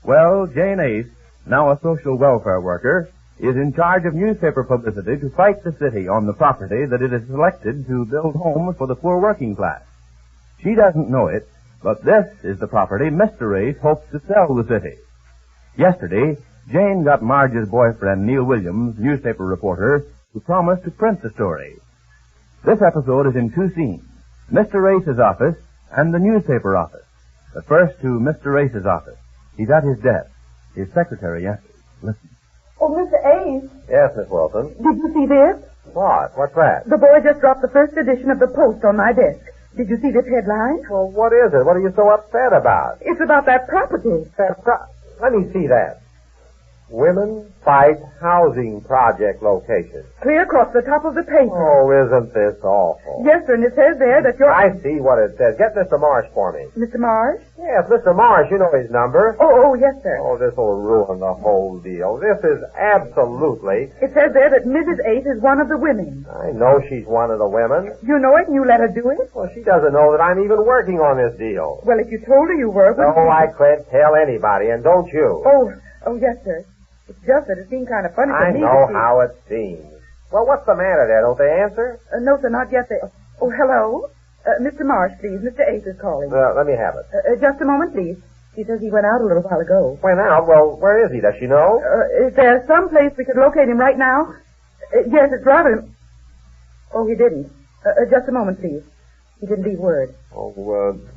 Well, Jane Ace, now a social welfare worker, is in charge of newspaper publicity to fight the city on the property that it has selected to build homes for the poor working class. She doesn't know it, but this is the property Mr. Ace hopes to sell the city. Yesterday, Jane got Marge's boyfriend, Neil Williams, newspaper reporter, to promise to print the story. This episode is in two scenes, Mr. Ace's office and the newspaper office. But first to Mr. Ace's office. He's at his desk. His secretary answers. Listen. Oh, Mr. Ace. Yes, Miss Wilson. Did you see this? What? What's that? The boy just dropped the first edition of the Post on my desk. Did you see this headline? Well, what is it? What are you so upset about? It's about that property. Let me see that. Women fight housing project location. Clear across the top of the paper. Oh, isn't this awful? Yes, sir, and it says there that you're... I see what it says. Get Mr. Marsh for me. Mr. Marsh? Yes, Mr. Marsh. You know his number. Oh, yes, sir. Oh, this will ruin the whole deal. This is absolutely... It says there that Mrs. Ace is one of the women. I know she's one of the women. You know it and you let her do it? Well, she doesn't know that I'm even working on this deal. Well, if you told her you were... Oh, I can't tell anybody, and don't you? Oh, yes, sir. It's just that it seemed kind of funny to I me. know how it seems. Well, what's the matter there? Don't they answer? No, sir, not yet. Oh, hello? Mr. Marsh, please. Mr. Ace is calling. Let me have it. Just a moment, please. He says he went out a little while ago. Went out? Well, where is he? Does she know? Is there some place we could locate him right now? Yes, it's rather... Oh, he didn't. Just a moment, please. He didn't leave word. Oh,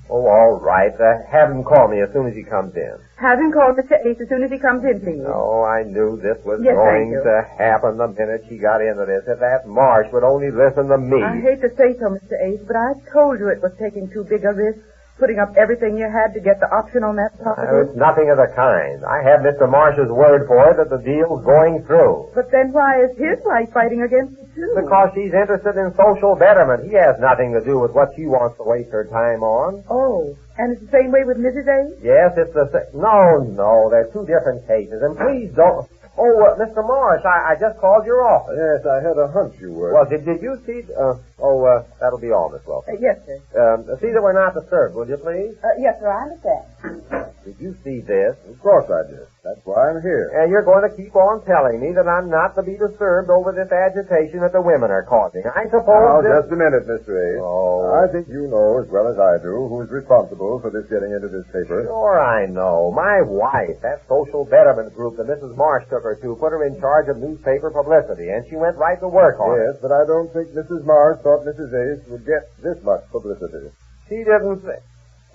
all right. Have him call me as soon as he comes in. Have him call Mr. Ace as soon as he comes in, please. Oh, I knew this was Yes, going thank you. to happen the minute she got into this. If that Marsh would only listen to me. I hate to say so, Mr. Ace, but I told you it was taking too big a risk, putting up everything you had to get the option on that property. It's nothing of the kind. I have Mr. Marsh's word for it that the deal's going through. But then why is his wife fighting against it, too? Because she's interested in social betterment. He has nothing to do with what she wants to waste her time on. Oh, and it's the same way with Mrs. Ace? Yes, it's the same. No, they're two different cases. And please don't... Oh, Mr. Morris, I just called your office. Yes, I had a hunch you would. Well, did you see... that'll be all, Miss Wilson. Yes, sir. See that we're not disturbed, will you, please? Yes, sir, I understand. Did you see this? Of course I did. That's why I'm here. And you're going to keep on telling me that I'm not to be disturbed over this agitation that the women are causing. I suppose... Now, just a minute, Mr. Ace. Oh. I think you know as well as I do who's responsible for this getting into this paper. Sure I know. My wife, that social betterment group that Mrs. Marsh took her to, put her in charge of newspaper publicity, and she went right to work on it. Yes, but I don't think Mrs. Marsh thought Mrs. Ace would get this much publicity. She didn't say...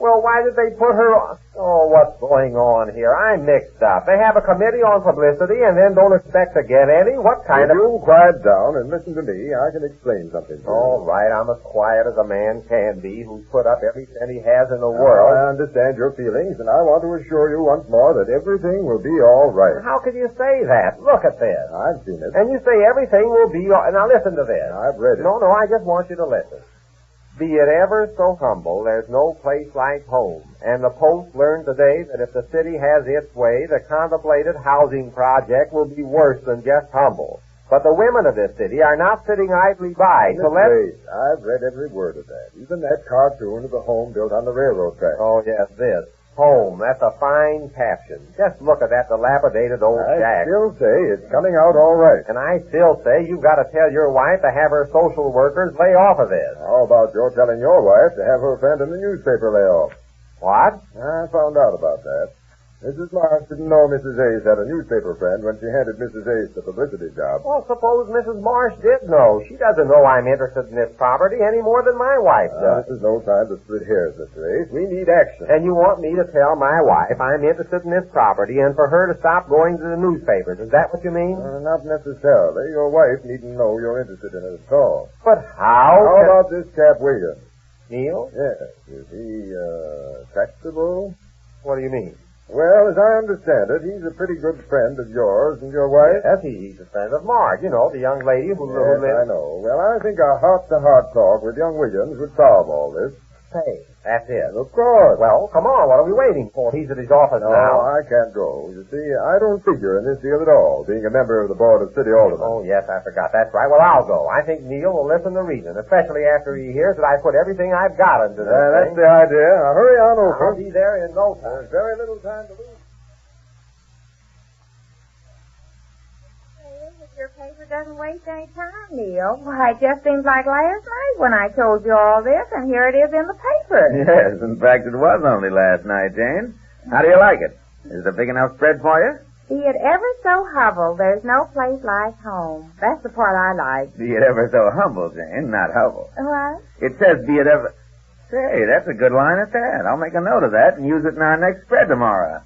Well, why did they put her on? Oh, what's going on here? I'm mixed up. They have a committee on publicity and then don't expect to get any? What kind If of... you'll quiet down and listen to me, I can explain something to you. All right, I'm as quiet as a man can be who's put up every cent he has in the world. I understand your feelings, and I want to assure you once more that everything will be all right. How can you say that? Look at this. I've seen it. And you say everything will be all... Now listen to this. I've read it. No, I just want you to listen. Be it ever so humble, there's no place like home. And the Post learned today that if the city has its way, the contemplated housing project will be worse than just humble. But the women of this city are not sitting idly by. So let's... I've read every word of that. Even that cartoon of the home built on the railroad track. Oh, yes, this. Home. That's a fine caption. Just look at that dilapidated old shack. I still say it's coming out all right. And I still say you've got to tell your wife to have her social workers lay off of this. How about your telling your wife to have her friend in the newspaper lay off? What? I found out about that. Mrs. Marsh didn't know Mrs. Ace had a newspaper friend when she handed Mrs. Ace the publicity job. Well, suppose Mrs. Marsh did know. She doesn't know I'm interested in this property any more than my wife does. This is no time to split hairs, Mr. Ace. We need action. And you want me to tell my wife I'm interested in this property and for her to stop going to the newspapers. Is that what you mean? Not necessarily. Your wife needn't know you're interested in it at all. But how? How about this Cap Williams? Neil? Yes. Is he, tractable? What do you mean? Well, as I understand it, he's a pretty good friend of yours and your wife. Yes, he's a friend of Marge. You know, the young lady who Yes, lives... I know. Well, I think a heart-to-heart talk with young Williams would solve all this. Say, that's it. Of course. Well, come on. What are we waiting for? He's at his office No, now. I can't go. You see, I don't figure in this deal at all, being a member of the Board of City Aldermen. Oh, yes, I forgot. That's right. Well, I'll go. I think Neil will listen to reason, especially after he hears that I put everything I've got into this That's thing. the idea. Now, hurry on over. I'll be there in no time. There's very little time to lose. If your paper doesn't waste any time, Neil. Why, it just seems like last night when I told you all this, and here it is in the paper. Yes, in fact, it was only last night, Jane. How do you like it? Is it a big enough spread for you? Be it ever so humble, there's no place like home. That's the part I like. Be it ever so humble, Jane, not humble. What? It says be it ever... Say, that's a good line at that. I'll make a note of that and use it in our next spread tomorrow.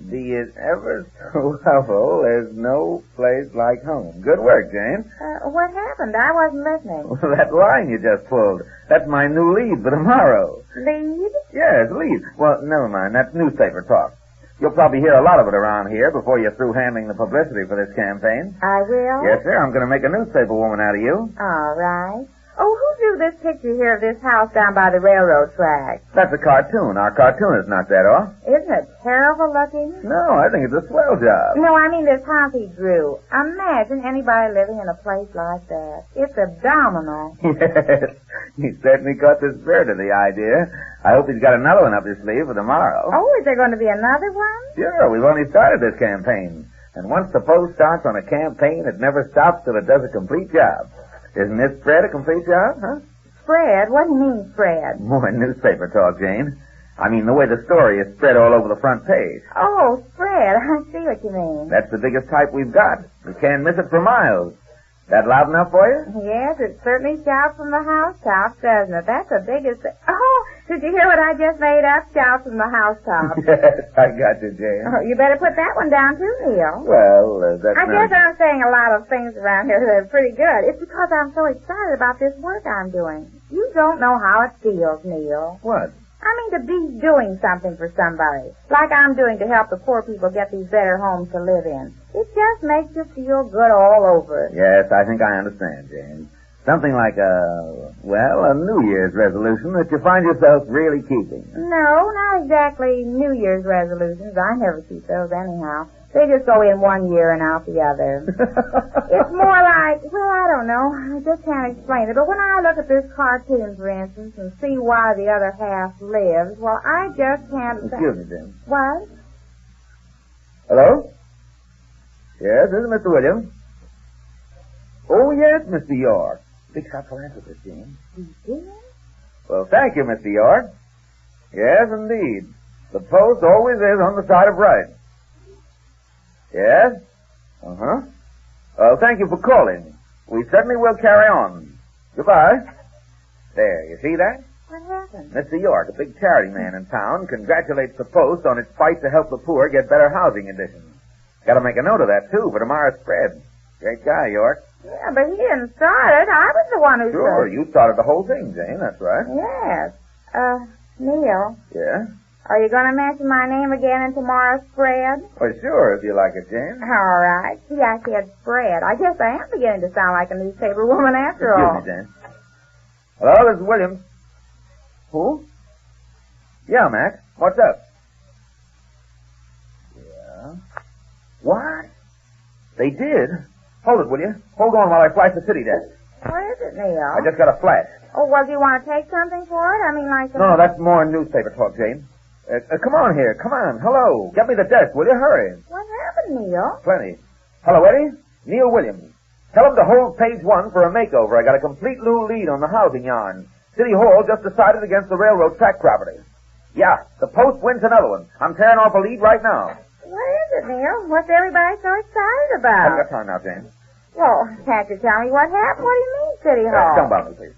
Be it ever so humble, there's no place like home. Good work, Jane. What happened? I wasn't listening. Well, that line you just pulled, that's my new lead for tomorrow. Lead? Yes, lead. Well, never mind. That's newspaper talk. You'll probably hear a lot of it around here before you're through handling the publicity for this campaign. I will? Yes, sir. I'm going to make a newspaper woman out of you. All right. Oh, who drew this picture here of this house down by the railroad track? That's a cartoon. Our cartoonist knocked that off. Isn't it terrible looking? No, I think it's a swell job. No, I mean this house he drew. Imagine anybody living in a place like that. It's abdominal. Yes, he certainly caught the spirit of the idea. I hope he's got another one up his sleeve for tomorrow. Oh, is there going to be another one? Sure, we've only started this campaign. And once the Post starts on a campaign, it never stops till it does a complete job. Isn't this spread a complete job, huh? Spread? What do you mean, spread? More newspaper talk, Jane. I mean the way the story is spread all over the front page. Oh, spread. I see what you mean. That's the biggest type we've got. You can't miss it for miles. That loud enough for you? Yes, it certainly shouts from the housetops, doesn't it? That's the biggest thing. Oh, did you hear what I just made up? Shouts from the housetops. Yes, I got you, Jane. Oh, you better put that one down, too, Neil. Well, that's I guess I'm saying a lot of things around here that are pretty good. It's because I'm so excited about this work I'm doing. You don't know how it feels, Neil. What? I mean to be doing something for somebody, like I'm doing to help the poor people get these better homes to live in. It just makes you feel good all over. Yes, I think I understand, Jane. Something like a New Year's resolution that you find yourself really keeping. No, not exactly New Year's resolutions. I never keep those anyhow. They just go in one year and out the other. It's more like, well, I don't know. I just can't explain it. But when I look at this cartoon, for instance, and see why the other half lives, well, I just can't... Excuse me, Jane. What? Hello? Yes, this is Mr. Williams. Oh, yes, Mr. York. Big shot philanthropist, Jane. You did? Well, thank you, Mr. York. Yes, indeed. The Post always is on the side of right. Yes? Uh-huh. Well, thank you for calling. We certainly will carry on. Goodbye. There, you see that? What happened? Mr. York, a big charity man in town, congratulates the Post on its fight to help the poor get better housing conditions. Got to make a note of that, too, for tomorrow's spread. Great guy, York. Yeah, but he didn't start it. I was the one who Sure, you started the whole thing, Jane. That's right. Yes. Neil. Yeah? Are you going to mention my name again in tomorrow's spread? Well, sure, if you like it, Jane. All right. See, I said spread. I guess I am beginning to sound like a newspaper woman after all. Excuse me, Jane. Hello, this is Williams. Who? Yeah, Max. What's up? Yeah. What? They did? Hold it, will you? Hold on while I flash the city desk. What is it, Neil? I just got a flash. Oh, well, do you want to take something for it? I mean, like... No, that's more newspaper talk, Jane. Come on here. Come on. Hello. Get me the desk, will you? Hurry. What happened, Neil? Plenty. Hello, Eddie. Neil Williams. Tell him to hold page 1 for a makeover. I got a complete new lead on the housing yarn. City Hall just decided against the railroad track property. Yeah, the Post wins another one. I'm tearing off a lead right now. What is it, Neil? What's everybody so excited I about? haven't got time now, Jane. Well, can't you tell me what happened? What do you mean, City Hall? Don't bother me, please.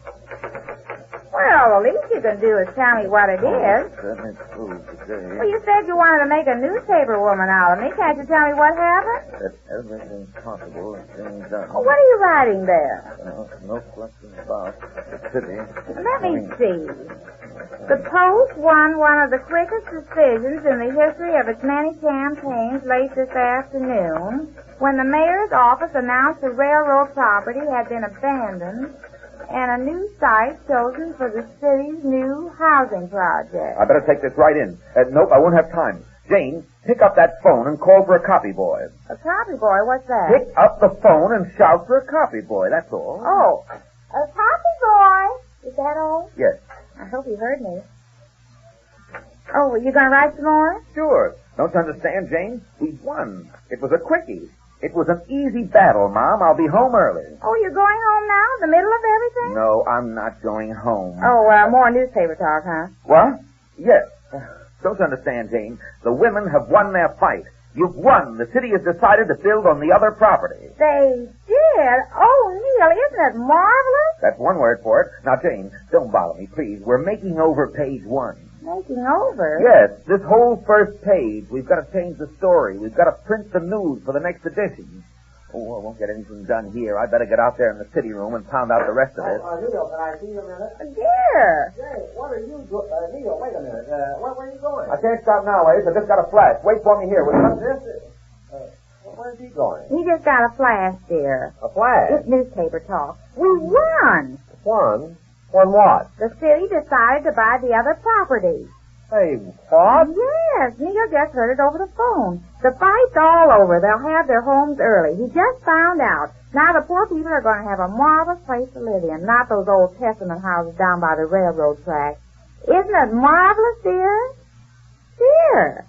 Well, the least you can do is tell me what it is. Certainly true today. Well, you said you wanted to make a newspaper woman out of me. Can't you tell me what happened? That everything possible is being done. Oh, what are you writing there? No question about the city. Let me see. The Post won one of the quickest decisions in the history of its many campaigns late this afternoon when the mayor's office announced the railroad property had been abandoned and a new site chosen for the city's new housing project. I better take this right in. Nope, I won't have time. Jane, pick up that phone and call for a copy boy. A copy boy? What's that? Pick up the phone and shout for a copy boy, that's all. Oh, a copy boy? Is that all? Yes. I hope you heard me. Oh, you going to write some more? Sure. Don't you understand, Jane? We won. It was a quickie. It was an easy battle, Mom. I'll be home early. Oh, you're going home now? The middle of everything? No, I'm not going home. Oh, more newspaper talk, huh? What? Yes. Don't you understand, Jane? The women have won their fight. You've won. The city has decided to build on the other property. They did? Oh, Neil, isn't it marvelous? That's one word for it. Now, Jane, don't bother me, please. We're making over page 1. Making over? Yes, this whole first page. We've got to change the story. We've got to print the news for the next edition. Oh, I won't get anything done here. I'd better get out there in the city room and pound out the rest of it. Neil, can I see you a minute? Dear. Hey, what are you doing? Neil, wait a minute. Where are you going? I can't stop now, Ace. I just got a flash. Wait for me here, will you? Where's he going? He just got a flash, dear. A flash? It's newspaper talk. We won. Won? Won what? The city decided to buy the other property. Hey, what? Yes, Neil just heard it over the phone. The fight's all over. They'll have their homes early. He just found out. Now the poor people are going to have a marvelous place to live in, not those Old Testament houses down by the railroad track. Isn't it marvelous, dear? Dear.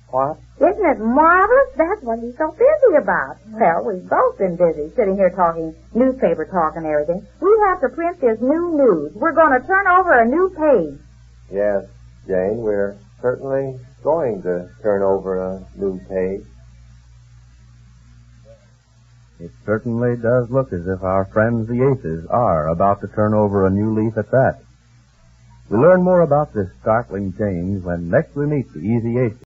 What? Isn't it marvelous? That's what he's so busy about. Well, we've both been busy sitting here talking newspaper talk and everything. We have to print this new news. We're going to turn over a new page. Yes, Jane, we're certainly going to turn over a new page. It certainly does look as if our friends the Aces are about to turn over a new leaf at that. We'll learn more about this startling change when next we meet the Easy Aces.